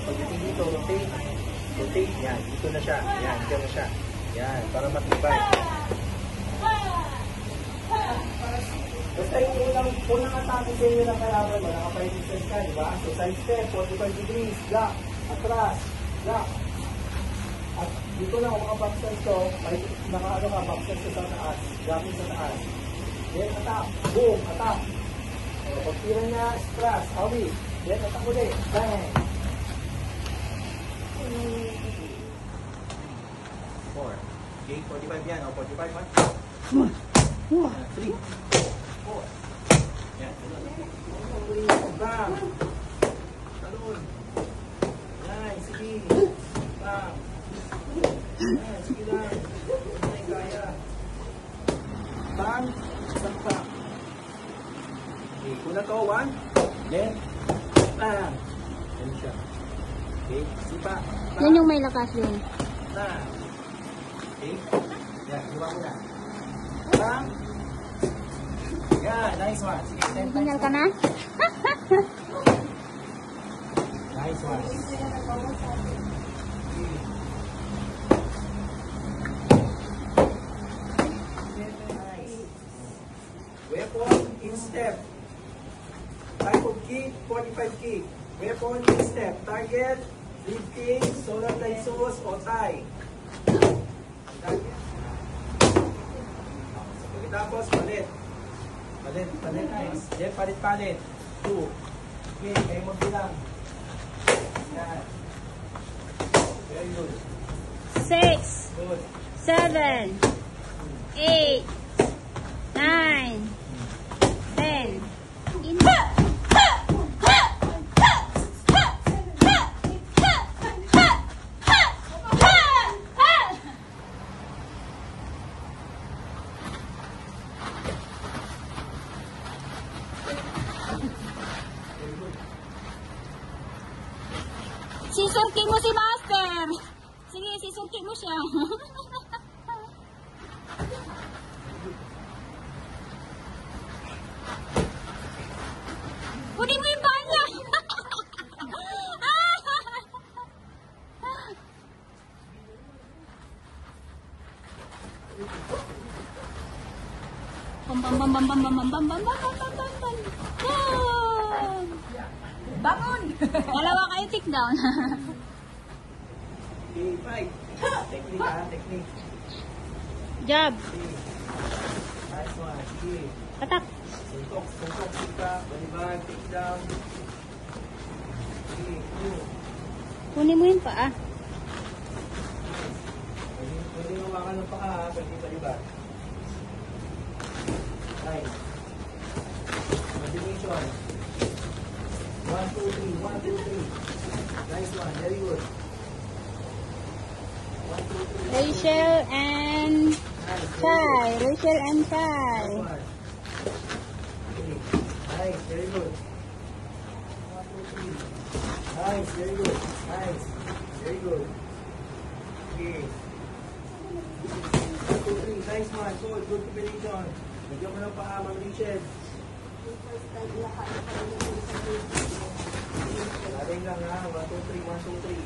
Pagdating dito, rotate. Rotate, yan. Dito na siya. Yan, dito na siya. Yan, para matibay. Basta yung unang atake sa inyo ng kalaban mo, naka-5 ka, di ba? So, side step, 45 degrees, gap, atras, gap. At dito na, kung maka-backstance to, naka-ano ka, backstance sa taas, gapin sa taas. Then, attack, boom, attack. Pagtira niya, atras, awi. Then, attack ulit, bang. 4. Okay, 45 yan. O, 45 man. 3. 4. Yan. Bam. Talon. Yan, sige. Bam. Yan, sige lang. Yan, kaya. Bam. Sakta. Okay, kuna to, 1. Then, bam. Yan siya. Okay, sipa. Yan yung may lakas yun. Nah. Okay. Yan, iwa mo na. Bang. Yan, nice one. Sige, 10 times. Hingal ka na? Nice one. Weapon in step. Type of kick, 45 kick. Weapon in step. Target, lead kick, solar plexus, o tie. Tapos, palit. Palit, palit. Nice. Then, palit, palit. 2. Okay, kayo mo bilang. Yan. Very good. 6, Good. 7, 8, 9, 10. Sisurki mo si Master. Sige, sisurki mo siya. Kunin mo yung paa niya. Bam bam bam bam bam bam bam bam bam bam bam bam bam. Bangon! Dalawa kayo, take down. Okay, fight. Technique, ha? Technique. Jab. Okay. Nice one. Okay. Patak. Suntok, suntok, sika. Balibag, take down. Okay, 2. Kunin mo yun pa, ah. Pwede hawakan ng paa, ha? Pwede balibag. Nice. Continuation. 1, 2, 3. 1, 2, 3. Nice one. Very good. 1, 2, 3. Rachel and Chai. Rachel and Chai. Nice one. Okay. Nice. Very good. 1, 2, 3. Nice. Very good. Nice. Very good. Okay. 1, 2, 3. Nice one. Good. Good combination. Nagyan mo ng paa, Ma'am Rachel. Ating lang ha. 1, 2, 3. 1, 2, 3.